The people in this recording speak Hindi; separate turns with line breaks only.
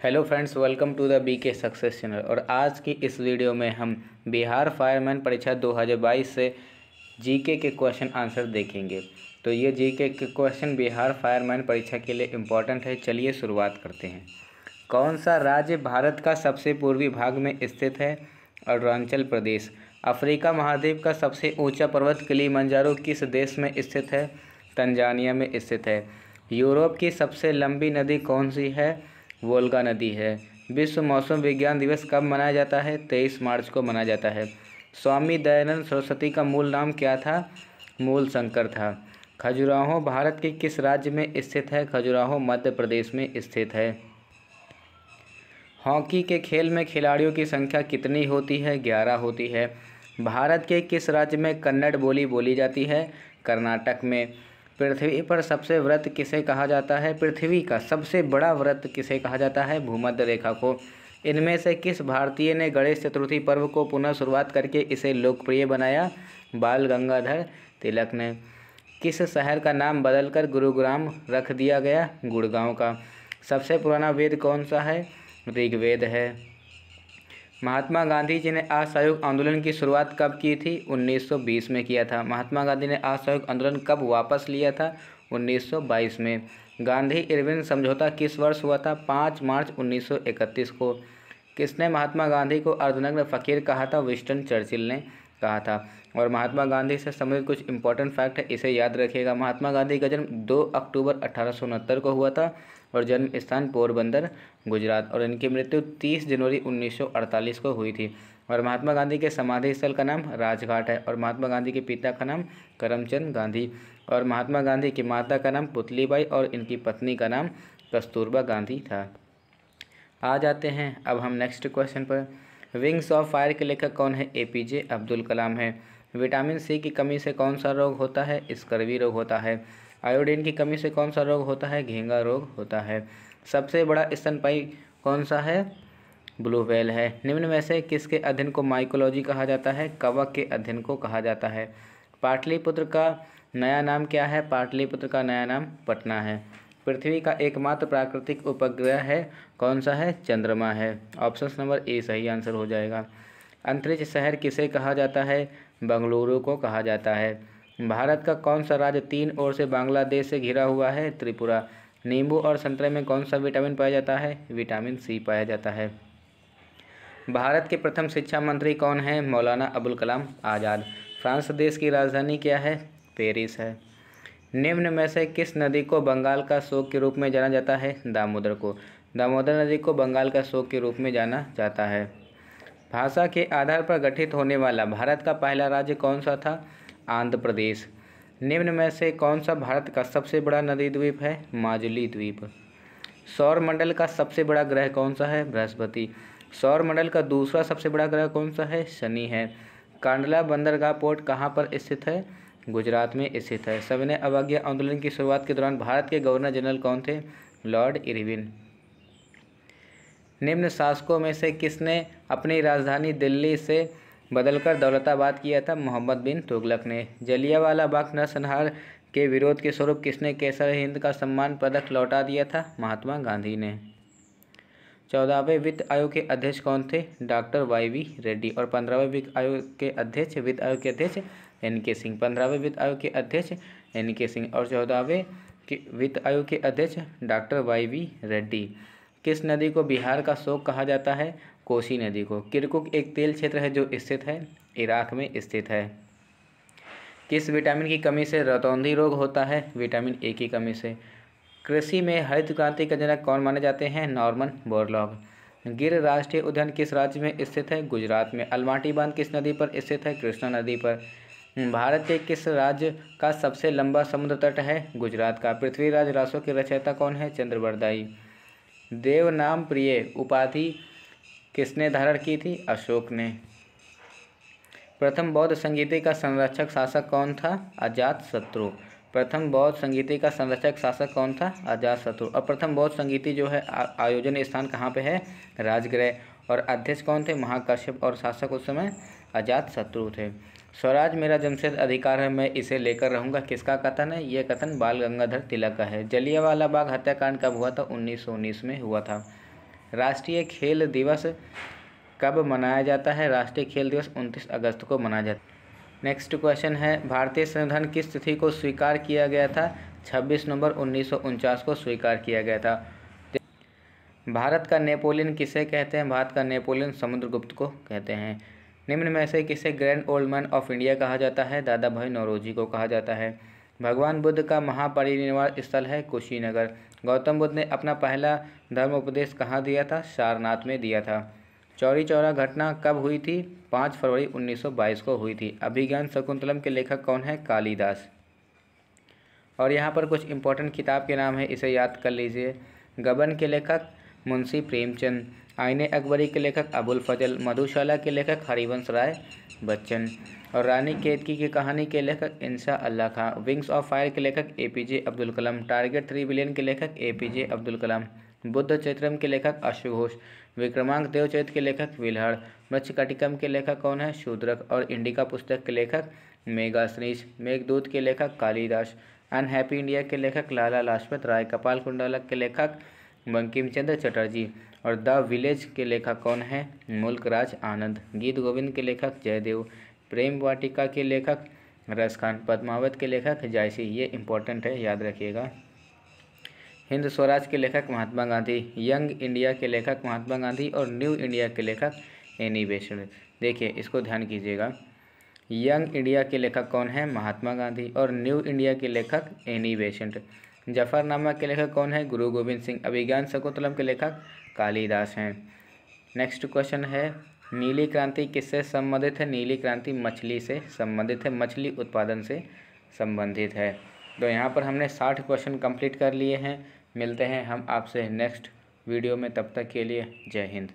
Hello friends, welcome to the BK success channel. और आज की इस वीडियो में हम बिहार फायरमैन परीक्षा 2022 से जीके के क्वेश्चन आंसर देखेंगे। तो ये जीके के क्वेश्चन बिहार फायरमैन परीक्षा के लिए इम्पॉर्टेंट है। चलिए शुरुआत करते हैं। कौन सा राज्य भारत का सबसे पूर्वी भाग में स्थित है? अरुणाचल प्रदेश। अफ्रीका महाद्वीप का सबसे ऊंचा पर्वत किलिमंजारो किस देश में स्थित है? तंजानिया में स्थित है। यूरोप की सबसे लंबी नदी कौन सी है? वोल्गा नदी है। विश्व मौसम विज्ञान दिवस कब मनाया जाता है? 23 मार्च को मनाया जाता है। स्वामी दयानंद सरस्वती का मूल नाम क्या था? मूल शंकर था। खजुराहो भारत के किस राज्य में स्थित है? खजुराहो मध्य प्रदेश में स्थित है। हॉकी के खेल में खिलाड़ियों की संख्या कितनी होती है? 11 होती है। भारत के किस राज्य में कन्नड़ बोली बोली जाती है? कर्नाटक में। पृथ्वी पर सबसे व्रत किसे कहा जाता है? पृथ्वी का सबसे बड़ा व्रत किसे कहा जाता है? भूमध्य रेखा को। इनमें से किस भारतीय ने गणेश चतुर्थी पर्व को पुनः शुरुआत करके इसे लोकप्रिय बनाया? बाल गंगाधर तिलक ने। किस शहर का नाम बदलकर गुरुग्राम रख दिया गया? गुड़गांव का। सबसे पुराना वेद कौन सा है? ऋग्वेद है। महात्मा गांधी जी ने असहयोग आंदोलन की शुरुआत कब की थी? 1920 में किया था। महात्मा गांधी ने असहयोग आंदोलन कब वापस लिया था? 1922 में। गांधी इरविन समझौता किस वर्ष हुआ था? 5 मार्च 1931 को। किसने महात्मा गांधी को अर्धनग्न फ़कीर कहा था? विंस्टन चर्चिल ने कहा था। और महात्मा गांधी से संबंधित कुछ इंपॉर्टेंट फैक्ट है, इसे याद रखिएगा। महात्मा गांधी का जन्म 2 अक्टूबर 1869 को हुआ था और जन्म स्थान पोरबंदर, गुजरात। और इनकी मृत्यु 30 जनवरी 1948 को हुई थी। और महात्मा गांधी के समाधि स्थल का नाम राजघाट है। और महात्मा गांधी के पिता का नाम करमचंद गांधी और महात्मा गांधी की माता का नाम पुतलीबाई और इनकी पत्नी का नाम कस्तूरबा गांधी था। आ जाते हैं अब हम नेक्स्ट क्वेश्चन पर। विंग्स ऑफ फायर के लेखक कौन है? एपीजे अब्दुल कलाम है। विटामिन सी की कमी से कौन सा रोग होता है? स्कर्वी रोग होता है। आयोडीन की कमी से कौन सा रोग होता है? घेंगा रोग होता है। सबसे बड़ा स्तनपायी कौन सा है? ब्लू व्हेल है। निम्न में से किसके अध्ययन को माइकोलॉजी कहा जाता है? कवक के अध्ययन को कहा जाता है। पाटलिपुत्र का नया नाम क्या है? पाटलिपुत्र का नया नाम पटना है। पृथ्वी का एकमात्र प्राकृतिक उपग्रह है कौन सा है? चंद्रमा है। ऑप्शन नंबर ए सही आंसर हो जाएगा। अंतरिक्ष शहर किसे कहा जाता है? बेंगलुरु को कहा जाता है। भारत का कौन सा राज्य 3 ओर से बांग्लादेश से घिरा हुआ है? त्रिपुरा। नींबू और संतरे में कौन सा विटामिन पाया जाता है? विटामिन सी पाया जाता है। भारत के प्रथम शिक्षा मंत्री कौन है? मौलाना अबुल कलाम आज़ाद। फ्रांस देश की राजधानी क्या है? पेरिस है। निम्न में से किस नदी को बंगाल का शोक के रूप में जाना जाता है? दामोदर को। दामोदर नदी को बंगाल का शोक के रूप में जाना जाता है। भाषा के आधार पर गठित होने वाला भारत का पहला राज्य कौन सा था? आंध्र प्रदेश। निम्न में से कौन सा भारत का सबसे बड़ा नदी द्वीप है? माजुली द्वीप। सौर मंडल का सबसे बड़ा ग्रह कौन सा है? बृहस्पति। सौर मंडल का दूसरा सबसे बड़ा ग्रह कौन सा है? शनि है। कांडला बंदरगाह पोर्ट कहाँ पर स्थित है? गुजरात में स्थित है। सविनय अवज्ञा आंदोलन की शुरुआत के दौरान भारत के गवर्नर जनरल कौन थे? Lord Irwin. निम्न शासकों में से किसने अपनी राजधानी दिल्ली से बदलकर दौलताबाद किया था? मोहम्मद बिन तुगलक ने। जलियांवाला बाग नरसंहार के विरोध के स्वरूप किसने केसर हिंद का सम्मान पदक लौटा दिया था? महात्मा गांधी ने। 14वें वित्त आयोग के अध्यक्ष कौन थे? Doctor YV Reddy. और 15वें वित्त आयोग के अध्यक्ष NK सिंह। 15वें वित्त आयोग के अध्यक्ष NK सिंह और 14वें वित्त आयोग के अध्यक्ष डॉक्टर YV रेड्डी। किस नदी को बिहार का शोक कहा जाता है? कोसी नदी को। किरकुक एक तेल क्षेत्र है जो स्थित है इराक में स्थित है। किस विटामिन की कमी से रतौंधी रोग होता है? विटामिन ए की कमी से। कृषि में हरित क्रांति का जनक कौन माने जाते हैं? Norman Borlaug. गिर राष्ट्रीय उद्यान किस राज्य में स्थित है? गुजरात में। अलमाटी बांध किस नदी पर स्थित है? कृष्णा नदी पर। भारत के किस राज्य का सबसे लंबा समुद्र तट है? गुजरात का। पृथ्वीराज रासो के रचयिता कौन है? चंद्रबरदाई। देव नाम प्रिय उपाधि किसने धारण की थी? अशोक ने। प्रथम बौद्ध संगीति का संरक्षक शासक कौन था? अजातशत्रु। प्रथम बौद्ध संगीति का संरक्षक शासक कौन था? अजातशत्रु। और प्रथम बौद्ध संगीति जो है आयोजन स्थान कहाँ पे है? राजगृह। और अध्यक्ष कौन थे? महाकश्यप। और शासक उस समय अजातशत्रु थे। स्वराज मेरा जमशेद अधिकार है, मैं इसे लेकर रहूँगा, किसका कथन है? यह कथन बाल गंगाधर तिलक का है। जलियांवाला बाग हत्याकांड कब हुआ था? 1919 में हुआ था। राष्ट्रीय खेल दिवस कब मनाया जाता है? राष्ट्रीय खेल दिवस 29 अगस्त को मनाया जाता है। नेक्स्ट क्वेश्चन है, भारतीय संविधान किस तिथि को स्वीकार किया गया था? 26 नवंबर 1949 को स्वीकार किया गया था। भारत का नेपोलियन किसे कहते हैं? भारत का नेपोलियन समुद्रगुप्त को कहते हैं। निम्न में से किसे grand old man of India कहा जाता है? दादा भाई नौरोजी को कहा जाता है। भगवान बुद्ध का महापरिनिर्वाण स्थल है कुशीनगर। गौतम बुद्ध ने अपना पहला धर्म उपदेश कहाँ दिया था? सारनाथ में दिया था। चौरी चौरा घटना कब हुई थी? 5 फरवरी 1922 को हुई थी। अभिज्ञान शकुंतलम के लेखक कौन है? कालिदास। और यहाँ पर कुछ इंपॉर्टेंट किताब के नाम है, इसे याद कर लीजिए। गबन के लेखक मुंशी प्रेमचंद, आईने अकबरी के लेखक अबुल फजल, मधुशाला के लेखक हरिवंश राय बच्चन, और रानी केतकी की कहानी के लेखक इंशा अल्लाह खां, विंग्स ऑफ फायर के लेखक APJ Abdul Kalam, target 3 billion के लेखक APJ अब्दुल कलाम, बुद्ध चैत्रम के लेखक अश्व घोष, विक्रमांक देवचरित के लेखक विल्हड़, मत्स्यकटिकम के लेखक कौन है? शूद्रक, और इंडिका पुस्तक के लेखक मेगाश्रीष, मेघदूत के लेखक कालिदास, अनहैप्पी इंडिया के लेखक लाला लाजपत राय, कपाल कुंडलक के लेखक बंकिम चंद्र चटर्जी, और द विलेज के लेखक कौन है? मुल्क राज आनंद, गीत गोविंद के लेखक जयदेव, प्रेम वाटिका के लेखक रस खान, पद्मावत के लेखक जायसी। ये इंपॉर्टेंट है, याद रखिएगा। हिंद स्वराज के लेखक महात्मा गांधी, यंग इंडिया के लेखक महात्मा गांधी, और न्यू इंडिया के लेखक एनी बेसेंट। देखिए, इसको ध्यान कीजिएगा। यंग इंडिया के लेखक कौन है? महात्मा गांधी, और न्यू इंडिया के लेखक एनी बेसेंट। जफरनामा के लेखक कौन है? गुरु गोविंद सिंह। अभिज्ञान शकुंतलम के लेखक कालिदास हैं। नेक्स्ट क्वेश्चन है, नीली क्रांति किससे संबंधित है? नीली क्रांति मछली से संबंधित है, मछली उत्पादन से संबंधित है। तो यहाँ पर हमने 60 क्वेश्चन कंप्लीट कर लिए हैं। मिलते हैं हम आपसे नेक्स्ट वीडियो में, तब तक के लिए जय हिंद।